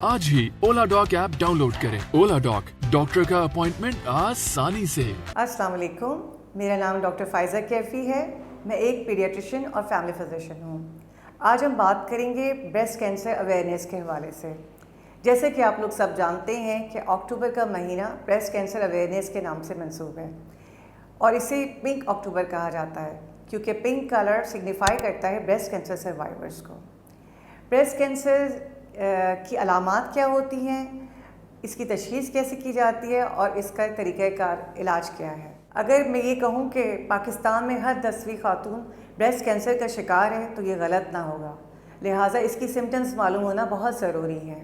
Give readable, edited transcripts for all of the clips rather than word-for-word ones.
आज ही ओला dock app download करें। ओला dock, doctor का अपॉइंटमेंट आसानी से। अस्सलाम वालेकुम, मेरा नाम डॉक्टर फ़ाइज़ा कैफ़ी है। मैं एक पीडियाट्रिशियन और फैमिली फिजिशियन हूँ। आज हम बात करेंगे ब्रेस्ट कैंसर अवेयरनेस के हवाले से। जैसे कि आप लोग सब जानते हैं कि अक्टूबर का महीना ब्रेस्ट कैंसर अवेयरनेस के नाम से मंसूब है और इसे पिंक अक्टूबर कहा जाता है क्योंकि पिंक कलर सिग्निफाई करता है ब्रेस्ट कैंसर सर्वाइवर्स को। ब्रेस्ट कैंसर की अलामात क्या होती हैं, इसकी तशख़ीस कैसे की जाती है और इसका तरीक़ाकार इलाज क्या है। अगर मैं ये कहूँ कि पाकिस्तान में हर 10वीं खातून ब्रेस्ट कैंसर का शिकार है तो ये गलत ना होगा, लिहाजा इसकी सिम्टम्स मालूम होना बहुत ज़रूरी है।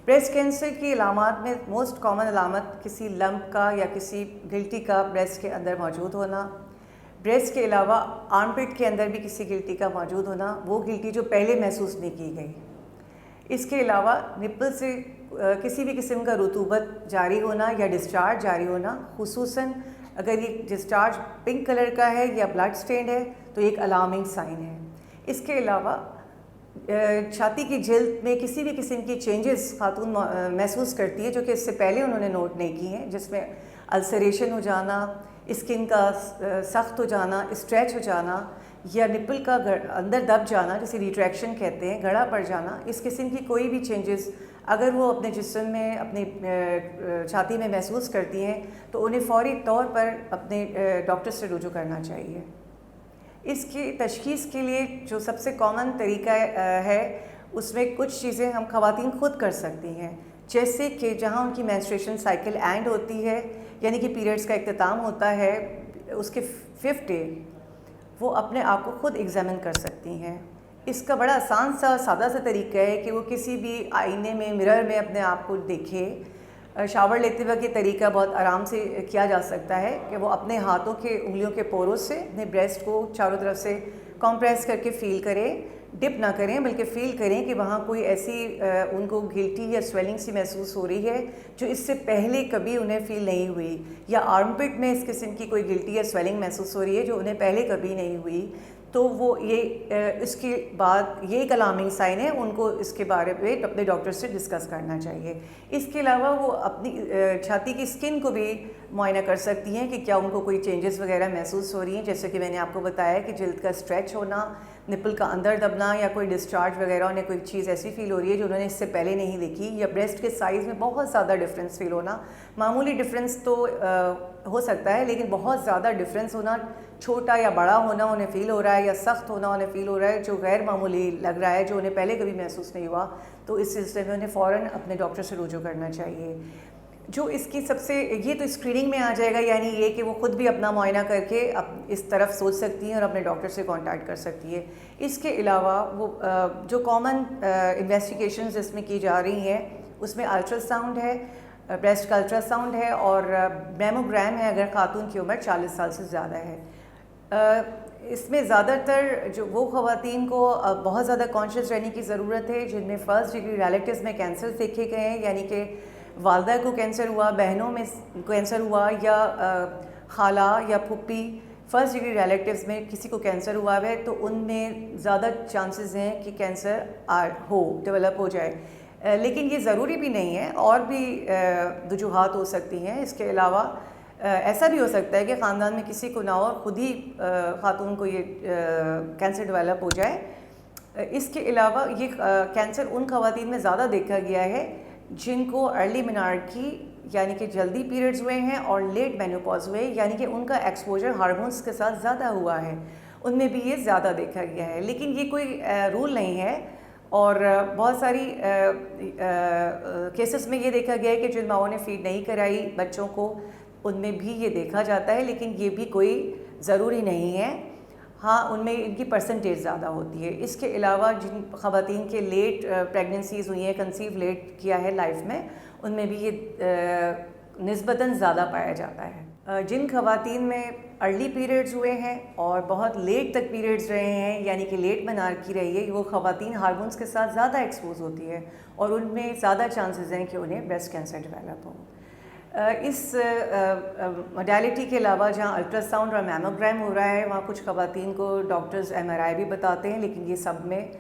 ब्रेस्ट कैंसर की अलामात में मोस्ट कॉमन अलामत किसी लम्प का या किसी गिल्टी का ब्रेस्ट के अंदर मौजूद होना, ब्रेस्ट के अलावा आर्मपिट के अंदर भी किसी गिल्टी का मौजूद होना, वो गिल्टी जो पहले महसूस नहीं की गई। इसके अलावा निप्पल से किसी भी किस्म का रुतूबत जारी होना या डिस्चार्ज जारी होना, खुसूसन अगर ये डिस्चार्ज पिंक कलर का है या ब्लड स्टेन्ड है तो एक अलार्मिंग साइन है। इसके अलावा छाती की जिल्द में किसी भी किस्म की चेंजेस खातून महसूस करती है जो कि इससे पहले उन्होंने नोट नहीं की हैं, जिसमें अल्सरेशन हो जाना, स्किन का सख्त हो जाना, स्ट्रेच हो जाना या निप्पल का अंदर दब जाना जिसे रिट्रैक्शन कहते हैं, गड़ा पड़ जाना, इस किस्म की कोई भी चेंजेस अगर वो अपने जिस्म में अपनी छाती में महसूस करती हैं तो उन्हें फ़ौरी तौर पर अपने डॉक्टर से रुजू करना चाहिए। इसकी तशख़ीस के लिए जो सबसे कॉमन तरीका है उसमें कुछ चीज़ें हम ख़वातीन खुद कर सकती हैं, जैसे कि जहाँ उनकी मेंस्ट्रुएशन साइकिल एंड होती है यानी कि पीरियड्स का इख्तिताम होता है, उसके 5th डे वो अपने आप को खुद एग्ज़ामिन कर सकती हैं। इसका बड़ा आसान सा सादा सा तरीका है कि वो किसी भी आईने में मिरर में अपने आप को देखे। शावर लेते वक्त ये तरीका बहुत आराम से किया जा सकता है कि वो अपने हाथों के उंगलियों के पोरों से अपने ब्रेस्ट को चारों तरफ से कॉम्प्रेस करके फ़ील करें, डिप ना करें बल्कि फ़ील करें कि वहाँ कोई ऐसी उनको गिल्टी या स्वेलिंग सी महसूस हो रही है जो इससे पहले कभी उन्हें फ़ील नहीं हुई, या आर्मपिट में इस किस्म की कोई गिल्टी या स्वेलिंग महसूस हो रही है जो उन्हें पहले कभी नहीं हुई, तो वो ये इसके बाद ये एक अलार्मिंग साइन है, उनको इसके बारे में अपने डॉक्टर से डिस्कस करना चाहिए। इसके अलावा वो अपनी छाती की स्किन को भी मुआयना कर सकती हैं कि क्या उनको कोई चेंजेस वगैरह महसूस हो रही हैं, जैसे कि मैंने आपको बताया कि जिल्द का स्ट्रेच होना, निप्पल का अंदर दबना या कोई डिस्चार्ज वगैरह, उन्हें कोई चीज़ ऐसी फ़ील हो रही है जो उन्होंने इससे पहले नहीं देखी, या ब्रेस्ट के साइज़ में बहुत ज़्यादा डिफरेंस फ़ील होना। मामूली डिफरेंस तो हो सकता है लेकिन बहुत ज़्यादा डिफरेंस होना, छोटा या बड़ा होना उन्हें फ़ील हो रहा है या सख्त होना उन्हें फ़ील हो रहा है जो गैर मामूली लग रहा है, जो उन्हें पहले कभी महसूस नहीं हुआ, तो इस सिलसिले में उन्हें फ़ौरन अपने डॉक्टर से रुजू करना चाहिए। जो इसकी सबसे ये तो स्क्रीनिंग में आ जाएगा, यानी ये कि वो ख़ुद भी अपना मुआयना करके इस तरफ सोच सकती हैं और अपने डॉक्टर से कांटेक्ट कर सकती है। इसके अलावा वो जो कॉमन इन्वेस्टिगेशंस इसमें की जा रही हैं उसमें अल्ट्रासाउंड है, ब्रेस्ट का अल्ट्रासाउंड है और मैमोग्राम है अगर खातून की उम्र 40 साल से ज़्यादा है। इसमें ज़्यादातर जो वो ख़वातीन को बहुत ज़्यादा कॉन्शियस रहने की ज़रूरत है जिनमें फ़र्स्ट डिग्री रिलेटिव्स में कैंसर देखे गए हैं, यानी कि वालदा को कैंसर हुआ, बहनों में कैंसर हुआ, या खाला या फुप्पी फ़र्स्ट डिग्री रिलेटिव्स में किसी को कैंसर हुआ है तो उनमें ज़्यादा चांसेस हैं कि कैंसर डेवलप हो जाए। लेकिन ये ज़रूरी भी नहीं है, और भी वजूहात हो सकती हैं। इसके अलावा ऐसा भी हो सकता है कि ख़ानदान में किसी को ना हो और ख़ुद ही ख़ातून को ये कैंसर डेवलप हो जाए। इसके अलावा ये कैंसर उन ख़वातीन में ज़्यादा देखा गया है जिनको अर्ली मेनार्की यानी कि जल्दी पीरियड्स हुए हैं और लेट मेनोपॉज हुए, यानी कि उनका एक्सपोजर हार्मोन्स के साथ ज़्यादा हुआ है, उनमें भी ये ज़्यादा देखा गया है। लेकिन ये कोई रूल नहीं है और बहुत सारी केसेस में ये देखा गया है कि जिन माओं ने फीड नहीं कराई बच्चों को उनमें भी ये देखा जाता है, लेकिन ये भी कोई ज़रूरी नहीं है। हाँ, उनमें इनकी परसेंटेज ज़्यादा होती है। इसके अलावा जिन ख़वातीन के लेट प्रेगनेंसीज़ हुई हैं, कंसीव लेट किया है लाइफ में, उनमें भी ये निस्बतन ज़्यादा पाया जाता है। जिन ख़वातीन में अर्ली पीरियड्स हुए हैं और बहुत लेट तक पीरियड्स रहे हैं यानी कि लेट मेनार्की रही है, वो ख़वातीन हार्मोन्स के साथ ज़्यादा एक्सपोज होती है और उनमें ज़्यादा चांसेस हैं कि उन्हें ब्रेस्ट कैंसर डेवलप हो। इस मोडालिटी के अलावा जहाँ अल्ट्रासाउंड और मैमोग्राम हो रहा है वहाँ कुछ ख़वातीन को डॉक्टर्स MRI भी बताते हैं, लेकिन ये सब में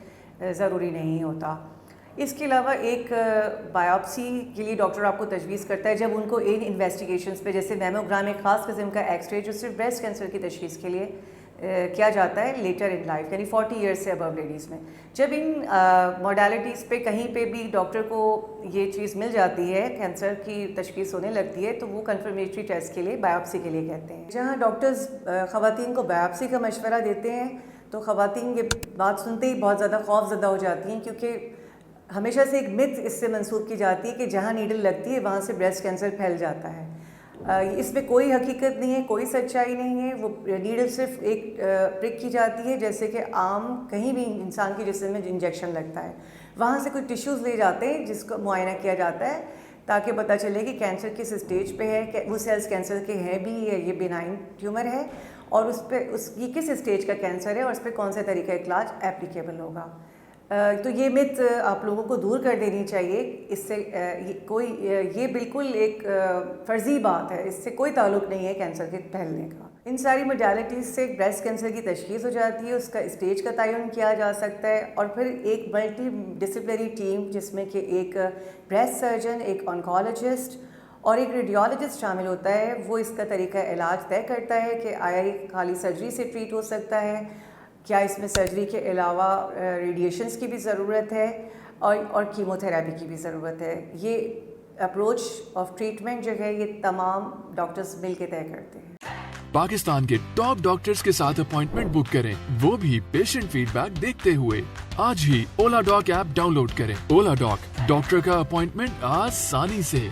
ज़रूरी नहीं होता। اس کے علاوہ ایک بایوپسی کے لیے ڈاکٹر آپ کو تجویز کرتا ہے جب ان کو ان انویسٹیگیشنس پہ، جیسے میموگرام ایک خاص قسم کا ایکس رے جو صرف بریسٹ کینسر کی تشخیص کے لیے کیا جاتا ہے لیٹر ان لائف، یعنی 40 ایئرس سے ابو لیڈیز میں. جب ان موڈیلٹیز پہ کہیں پہ بھی ڈاکٹر کو یہ چیز مل جاتی ہے، کینسر کی تشخیص ہونے لگتی ہے، تو وہ کنفرمیٹری ٹیسٹ کے لیے بایوپسی کے لیے کہتے ہیں. جہاں ڈاکٹرز خواتین کو بایوپسی کا مشورہ دیتے ہیں تو خواتین یہ بات سنتے ہی بہت زیادہ خوف زدہ ہو جاتی ہیں، کیونکہ ہمیشہ سے ایک متھ اس سے منسوخ کی جاتی ہے کہ جہاں نیڈل لگتی ہے وہاں سے بریسٹ کینسر پھیل جاتا ہے. اس میں کوئی حقیقت نہیں ہے، کوئی سچائی نہیں ہے. وہ نیڈل صرف ایک پرک کی جاتی ہے جیسے کہ عام کہیں بھی انسان کے جسم میں انجیکشن لگتا ہے. وہاں سے کچھ ٹیشوز لے جاتے ہیں جس کو معائنہ کیا جاتا ہے تاکہ پتہ چلے کہ کینسر کس اسٹیج پہ ہے، کہ وہ سیلز کینسر کے ہیں بھی یا یہ بینائن ٹیومر ہے، اور اس پہ یہ کس اسٹیج کا کینسر ہے اور اس پہ کون سے طریقہ علاج اپلیکیبل ہوگا. تو یہ مت آپ لوگوں کو دور کر دینی چاہیے. اس سے یہ بالکل ایک فرضی بات ہے، اس سے کوئی تعلق نہیں ہے کینسر کے پھیلنے کا. ان ساری موڈیلٹیز سے بریسٹ کینسر کی تشخیص ہو جاتی ہے، اس کا اسٹیج کا تعین کیا جا سکتا ہے، اور پھر ایک ملٹی ڈسپلنری ٹیم جس میں کہ ایک بریسٹ سرجن، ایک آنکالوجسٹ اور ایک ریڈیولوجسٹ شامل ہوتا ہے، وہ اس کا طریقہ علاج طے کرتا ہے کہ آیا یہ خالی سرجری سے ٹریٹ ہو سکتا ہے، کیا اس میں سرجری کے علاوہ ریڈیشنز کی بھی ضرورت ہے اور کیمو تھراپی کی بھی ضرورت ہے. یہ اپروچ آف ٹریٹمنٹ جو ہے یہ تمام ڈاکٹرز مل کے طے کرتے ہیں. پاکستان کے ٹاپ ڈاکٹرز کے ساتھ اپوائنٹمنٹ بک کریں، وہ بھی پیشنٹ فیڈ بیک دیکھتے ہوئے. آج ہی اولا ڈاک ایپ ڈاؤن لوڈ کریں. اولا ڈاک، ڈاکٹر کا اپوائنٹمنٹ آسانی سے.